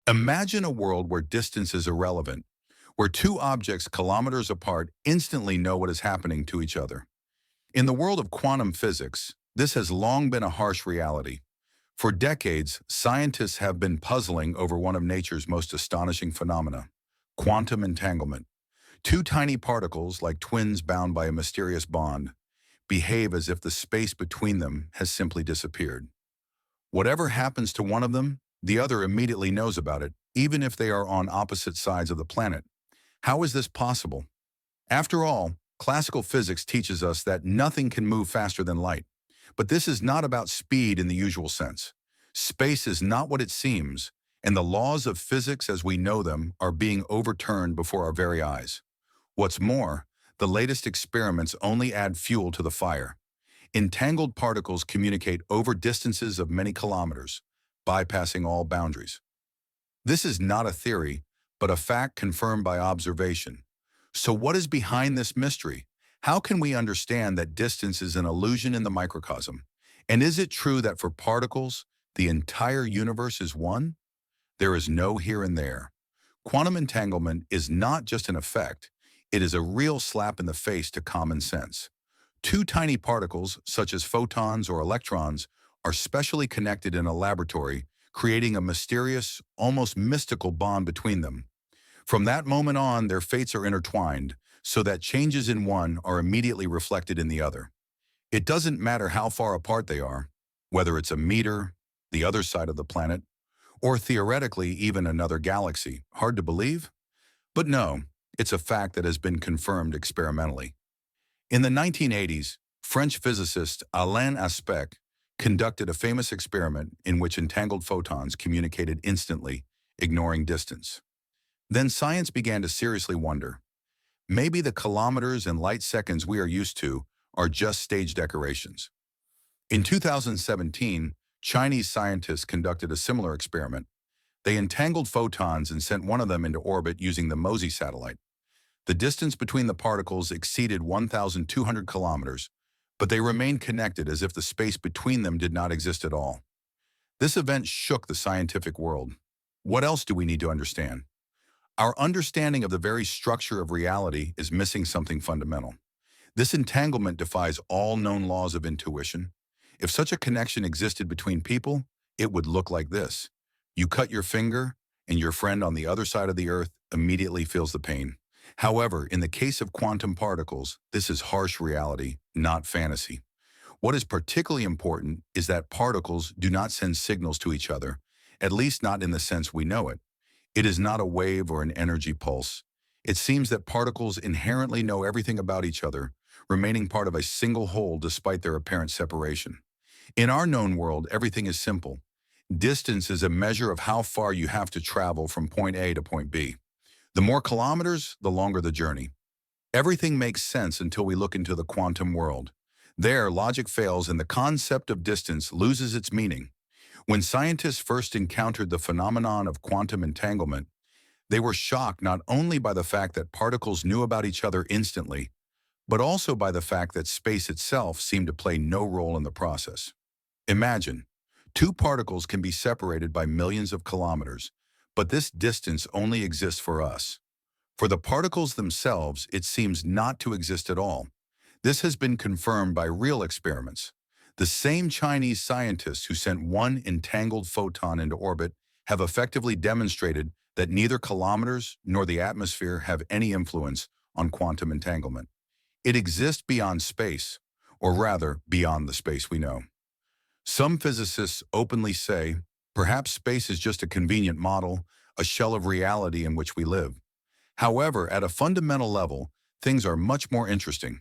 Imagine a world where distance is irrelevant, where two objects kilometers apart instantly know what is happening to each other. In the world of quantum physics, this has long been a harsh reality. For decades, scientists have been puzzling over one of nature's most astonishing phenomena, quantum entanglement. Two tiny particles, like twins bound by a mysterious bond, behave as if the space between them has simply disappeared. Whatever happens to one of them, the other immediately knows about it, even if they are on opposite sides of the planet. How is this possible? After all, classical physics teaches us that nothing can move faster than light. But this is not about speed in the usual sense. Space is not what it seems, and the laws of physics as we know them are being overturned before our very eyes. What's more, the latest experiments only add fuel to the fire. Entangled particles communicate over distances of many kilometers, bypassing all boundaries. This is not a theory, but a fact confirmed by observation. So what is behind this mystery? How can we understand that distance is an illusion in the microcosm? And is it true that for particles, the entire universe is one? There is no here and there. Quantum entanglement is not just an effect, it is a real slap in the face to common sense. Two tiny particles, such as photons or electrons, are specially connected in a laboratory, creating a mysterious, almost mystical bond between them. From that moment on, their fates are intertwined, so that changes in one are immediately reflected in the other. It doesn't matter how far apart they are, whether it's a meter, the other side of the planet, or theoretically even another galaxy. Hard to believe? But no, it's a fact that has been confirmed experimentally. In the 1980s, French physicist Alain Aspect conducted a famous experiment in which entangled photons communicated instantly, ignoring distance. Then science began to seriously wonder, maybe the kilometers and light seconds we are used to are just stage decorations. In 2017, Chinese scientists conducted a similar experiment. They entangled photons and sent one of them into orbit using the Mozi satellite. The distance between the particles exceeded 1,200 kilometers, but they remained connected as if the space between them did not exist at all. This event shook the scientific world. What else do we need to understand? Our understanding of the very structure of reality is missing something fundamental. This entanglement defies all known laws of intuition. If such a connection existed between people, it would look like this. You cut your finger, and your friend on the other side of the earth immediately feels the pain. However, in the case of quantum particles, this is harsh reality, not fantasy. What is particularly important is that particles do not send signals to each other, at least not in the sense we know it. It is not a wave or an energy pulse. It seems that particles inherently know everything about each other, remaining part of a single whole despite their apparent separation. In our known world, everything is simple. Distance is a measure of how far you have to travel from point A to point B. The more kilometers, the longer the journey. Everything makes sense until we look into the quantum world. There, logic fails and the concept of distance loses its meaning. When scientists first encountered the phenomenon of quantum entanglement, they were shocked not only by the fact that particles knew about each other instantly, but also by the fact that space itself seemed to play no role in the process. Imagine, two particles can be separated by millions of kilometers, but this distance only exists for us. For the particles themselves, it seems not to exist at all. This has been confirmed by real experiments. The same Chinese scientists who sent one entangled photon into orbit have effectively demonstrated that neither kilometers nor the atmosphere have any influence on quantum entanglement. It exists beyond space, or rather, beyond the space we know. Some physicists openly say, perhaps space is just a convenient model, a shell of reality in which we live. However, at a fundamental level, things are much more interesting.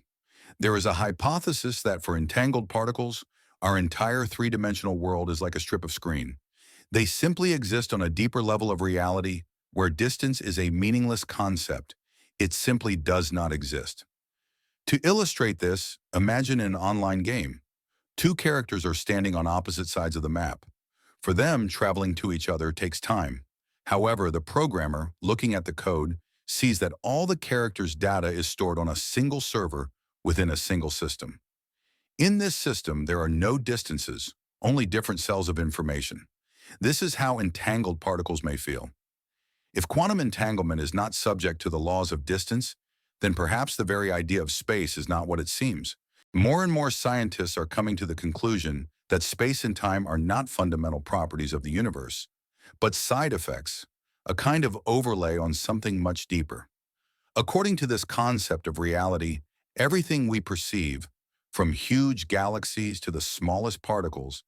There is a hypothesis that for entangled particles, our entire three-dimensional world is like a strip of screen. They simply exist on a deeper level of reality where distance is a meaningless concept. It simply does not exist. To illustrate this, imagine an online game. Two characters are standing on opposite sides of the map. For them, traveling to each other takes time. However, the programmer, looking at the code, sees that all the characters' data is stored on a single server within a single system. In this system, there are no distances, only different cells of information. This is how entangled particles may feel. If quantum entanglement is not subject to the laws of distance, then perhaps the very idea of space is not what it seems. More and more scientists are coming to the conclusion that space and time are not fundamental properties of the universe, but side effects, a kind of overlay on something much deeper. According to this concept of reality, everything we perceive, from huge galaxies to the smallest particles,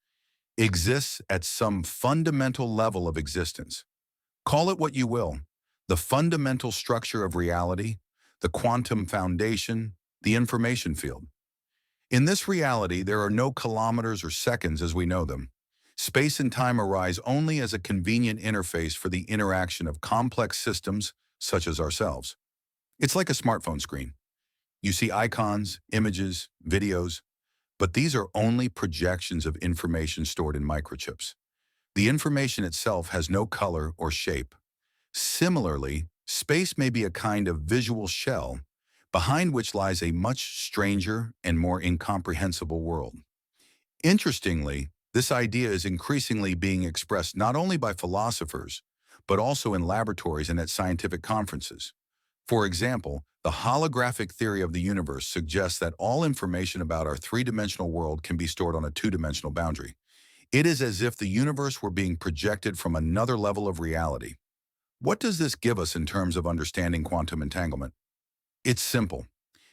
exists at some fundamental level of existence. Call it what you will, the fundamental structure of reality, the quantum foundation, the information field. In this reality, there are no kilometers or seconds as we know them. Space and time arise only as a convenient interface for the interaction of complex systems such as ourselves. It's like a smartphone screen. You see icons, images, videos, but these are only projections of information stored in microchips. The information itself has no color or shape. Similarly, space may be a kind of visual shell, behind which lies a much stranger and more incomprehensible world. Interestingly, this idea is increasingly being expressed not only by philosophers, but also in laboratories and at scientific conferences. For example, the holographic theory of the universe suggests that all information about our three-dimensional world can be stored on a two-dimensional boundary. It is as if the universe were being projected from another level of reality. What does this give us in terms of understanding quantum entanglement? It's simple.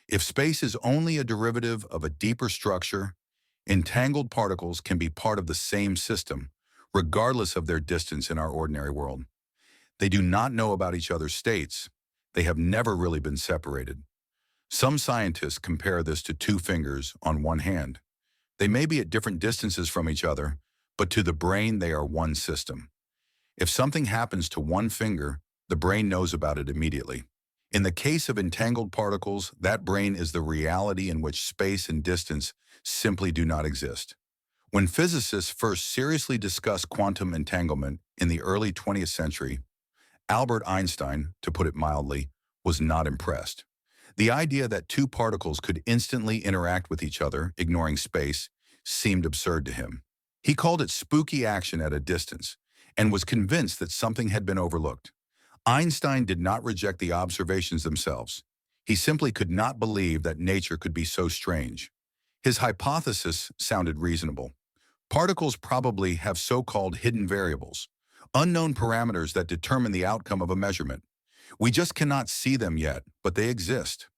If space is only a derivative of a deeper structure, entangled particles can be part of the same system, regardless of their distance in our ordinary world. They do not know about each other's states. They have never really been separated. Some scientists compare this to two fingers on one hand. They may be at different distances from each other, but to the brain they are one system. If something happens to one finger, the brain knows about it immediately. In the case of entangled particles, that brain is the reality in which space and distance simply do not exist. When physicists first seriously discussed quantum entanglement in the early 20th century, Albert Einstein, to put it mildly, was not impressed. The idea that two particles could instantly interact with each other, ignoring space, seemed absurd to him. He called it spooky action at a distance, and was convinced that something had been overlooked. Einstein did not reject the observations themselves. He simply could not believe that nature could be so strange. His hypothesis sounded reasonable. Particles probably have so-called hidden variables, unknown parameters that determine the outcome of a measurement. We just cannot see them yet, but they exist.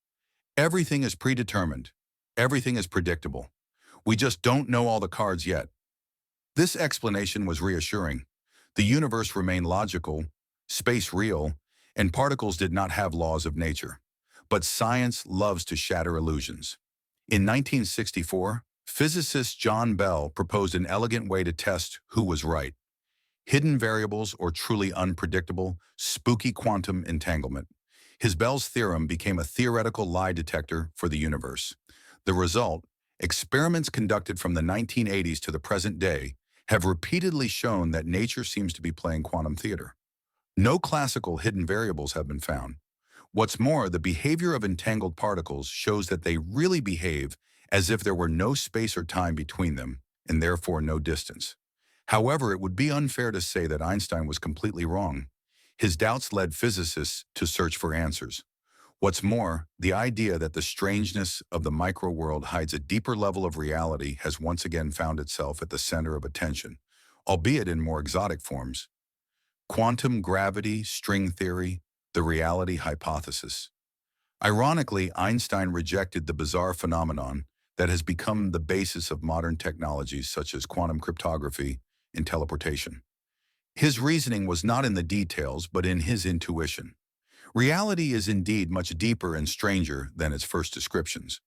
Everything is predetermined. Everything is predictable. We just don't know all the cards yet. This explanation was reassuring. The universe remained logical, space real, and particles did not have laws of nature. But science loves to shatter illusions. In 1964, physicist John Bell proposed an elegant way to test who was right. Hidden variables or truly unpredictable, spooky quantum entanglement. His Bell's theorem became a theoretical lie detector for the universe. The result, experiments conducted from the 1980s to the present day have repeatedly shown that nature seems to be playing quantum theater. No classical hidden variables have been found. What's more, the behavior of entangled particles shows that they really behave as if there were no space or time between them, and therefore no distance. However, it would be unfair to say that Einstein was completely wrong. His doubts led physicists to search for answers. What's more, the idea that the strangeness of the micro-world hides a deeper level of reality has once again found itself at the center of attention, albeit in more exotic forms. Quantum gravity, string theory, the reality hypothesis. Ironically, Einstein rejected the bizarre phenomenon that has become the basis of modern technologies such as quantum cryptography and teleportation. His reasoning was not in the details, but in his intuition. Reality is indeed much deeper and stranger than its first descriptions.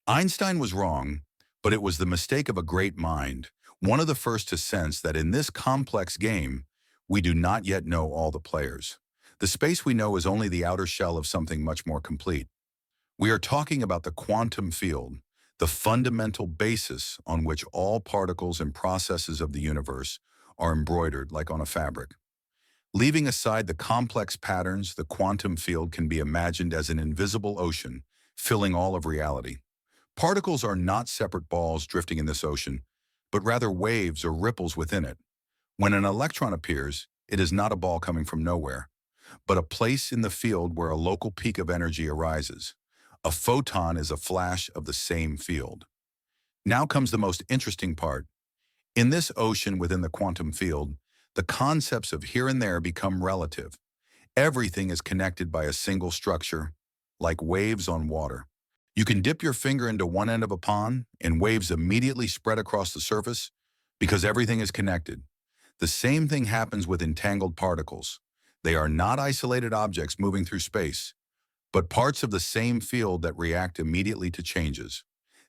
Einstein was wrong, but it was the mistake of a great mind, one of the first to sense that in this complex game, we do not yet know all the players. The space we know is only the outer shell of something much more complete. We are talking about the quantum field, the fundamental basis on which all particles and processes of the universe are embroidered like on a fabric. Leaving aside the complex patterns, the quantum field can be imagined as an invisible ocean, filling all of reality. Particles are not separate balls drifting in this ocean, but rather waves or ripples within it. When an electron appears, it is not a ball coming from nowhere, but a place in the field where a local peak of energy arises. A photon is a flash of the same field. Now comes the most interesting part. In this ocean within the quantum field, the concepts of here and there become relative. Everything is connected by a single structure, like waves on water. You can dip your finger into one end of a pond, and waves immediately spread across the surface because everything is connected. The same thing happens with entangled particles. They are not isolated objects moving through space, but parts of the same field that react immediately to changes.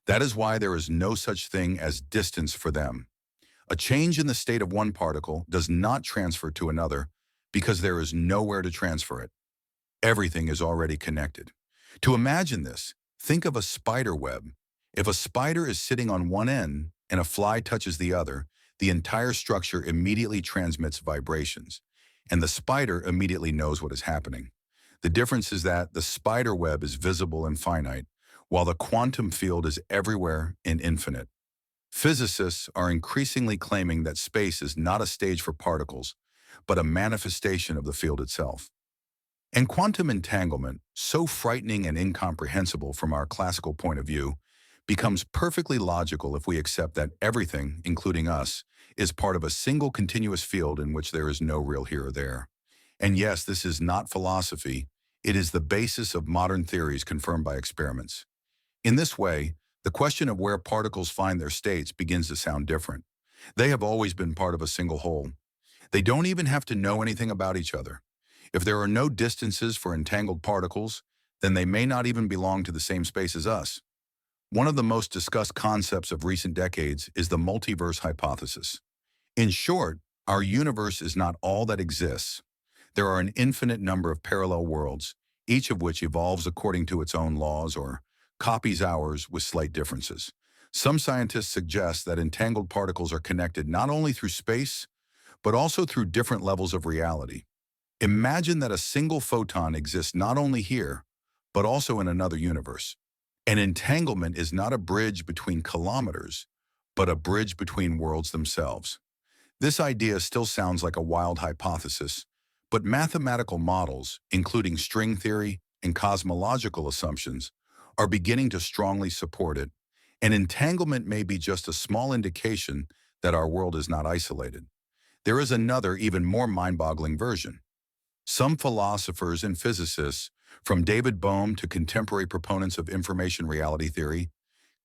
That is why there is no such thing as distance for them. A change in the state of one particle does not transfer to another because there is nowhere to transfer it. Everything is already connected. To imagine this, think of a spider web. If a spider is sitting on one end and a fly touches the other, the entire structure immediately transmits vibrations, and the spider immediately knows what is happening. The difference is that the spider web is visible and finite, while the quantum field is everywhere and infinite. Physicists are increasingly claiming that space is not a stage for particles, but a manifestation of the field itself. And quantum entanglement, so frightening and incomprehensible from our classical point of view, becomes perfectly logical if we accept that everything, including us, is part of a single continuous field in which there is no real here or there. And yes, this is not philosophy. It is the basis of modern theories confirmed by experiments. In this way, the question of where particles find their states begins to sound different. They have always been part of a single whole. They don't even have to know anything about each other. If there are no distances for entangled particles, then they may not even belong to the same space as us. One of the most discussed concepts of recent decades is the multiverse hypothesis. In short, our universe is not all that exists. There are an infinite number of parallel worlds, each of which evolves according to its own laws or copies ours with slight differences. Some scientists suggest that entangled particles are connected not only through space, but also through different levels of reality. Imagine that a single photon exists not only here, but also in another universe. An entanglement is not a bridge between kilometers, but a bridge between worlds themselves. This idea still sounds like a wild hypothesis, but mathematical models, including string theory and cosmological assumptions, are beginning to strongly support it, and entanglement may be just a small indication that our world is not isolated. There is another, even more mind-boggling version. Some philosophers and physicists, from David Bohm to contemporary proponents of information reality theory,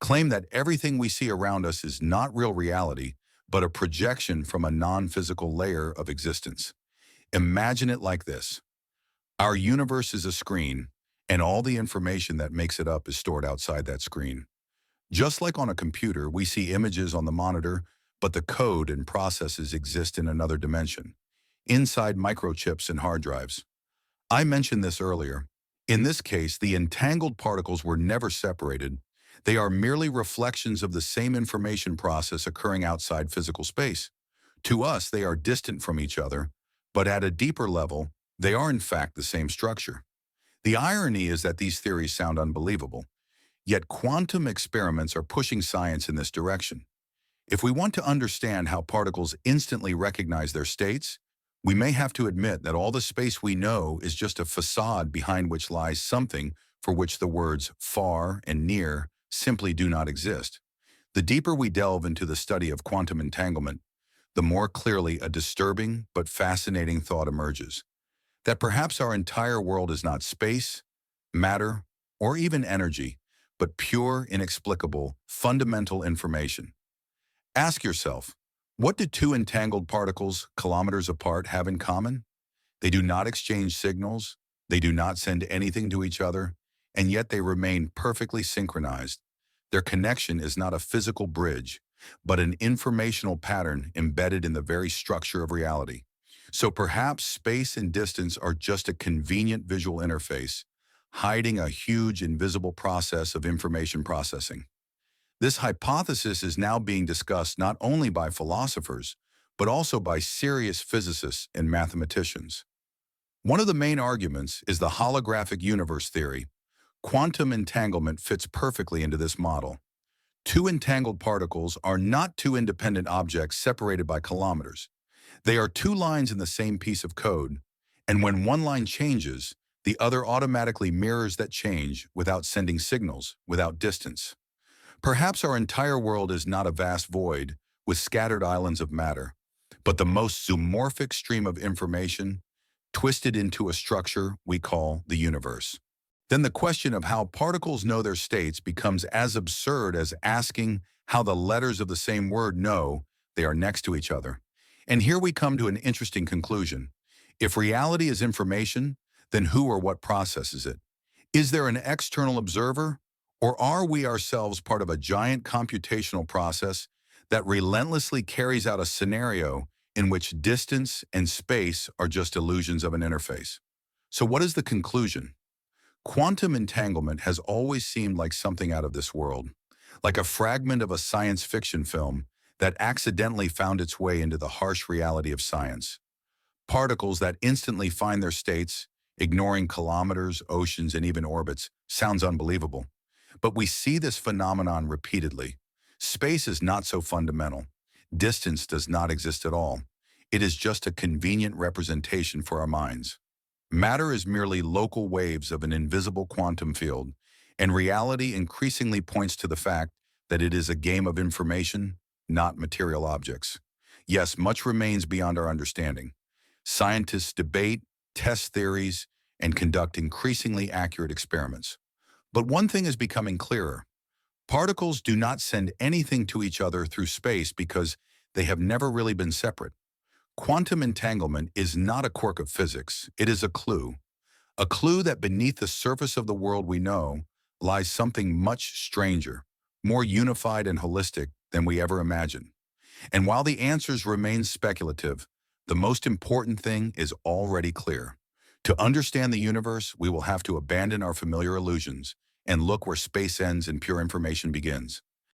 claim that everything we see around us is not real reality, but a projection from a non-physical layer of existence. Imagine it like this. Our universe is a screen, and all the information that makes it up is stored outside that screen. Just like on a computer, we see images on the monitor, but the code and processes exist in another dimension, inside microchips and hard drives. I mentioned this earlier. In this case, the entangled particles were never separated. They are merely reflections of the same information process occurring outside physical space. To us, they are distant from each other, but at a deeper level, they are in fact the same structure. The irony is that these theories sound unbelievable, yet quantum experiments are pushing science in this direction. If we want to understand how particles instantly recognize their states, we may have to admit that all the space we know is just a facade behind which lies something for which the words far and near simply do not exist. The deeper we delve into the study of quantum entanglement, the more clearly a disturbing but fascinating thought emerges, that perhaps our entire world is not space, matter, or even energy, but pure, inexplicable, fundamental information. Ask yourself, what do two entangled particles kilometers apart have in common? They do not exchange signals, they do not send anything to each other, and yet they remain perfectly synchronized. Their connection is not a physical bridge, but an informational pattern embedded in the very structure of reality. So perhaps space and distance are just a convenient visual interface, hiding a huge invisible process of information processing. This hypothesis is now being discussed not only by philosophers, but also by serious physicists and mathematicians. One of the main arguments is the holographic universe theory. Quantum entanglement fits perfectly into this model. Two entangled particles are not two independent objects separated by kilometers. They are two lines in the same piece of code, and when one line changes, the other automatically mirrors that change without sending signals, without distance. Perhaps our entire world is not a vast void with scattered islands of matter, but the most zoomorphic stream of information twisted into a structure we call the universe. Then the question of how particles know their states becomes as absurd as asking how the letters of the same word know they are next to each other. And here we come to an interesting conclusion. If reality is information, then who or what processes it? Is there an external observer, or are we ourselves part of a giant computational process that relentlessly carries out a scenario in which distance and space are just illusions of an interface? So what is the conclusion? Quantum entanglement has always seemed like something out of this world, like a fragment of a science fiction film that accidentally found its way into the harsh reality of science. Particles that instantly find their states, ignoring kilometers, oceans, and even orbits, sounds unbelievable. But we see this phenomenon repeatedly. Space is not so fundamental. Distance does not exist at all. It is just a convenient representation for our minds. Matter is merely local waves of an invisible quantum field, and reality increasingly points to the fact that it is a game of information, not material objects. Yes, much remains beyond our understanding. Scientists debate, test theories, and conduct increasingly accurate experiments. But one thing is becoming clearer. Particles do not send anything to each other through space because they have never really been separate. Quantum entanglement is not a quirk of physics, it is a clue that beneath the surface of the world we know lies something much stranger, more unified and holistic than we ever imagined. And while the answers remain speculative, the most important thing is already clear. To understand the universe, we will have to abandon our familiar illusions and look where space ends and pure information begins.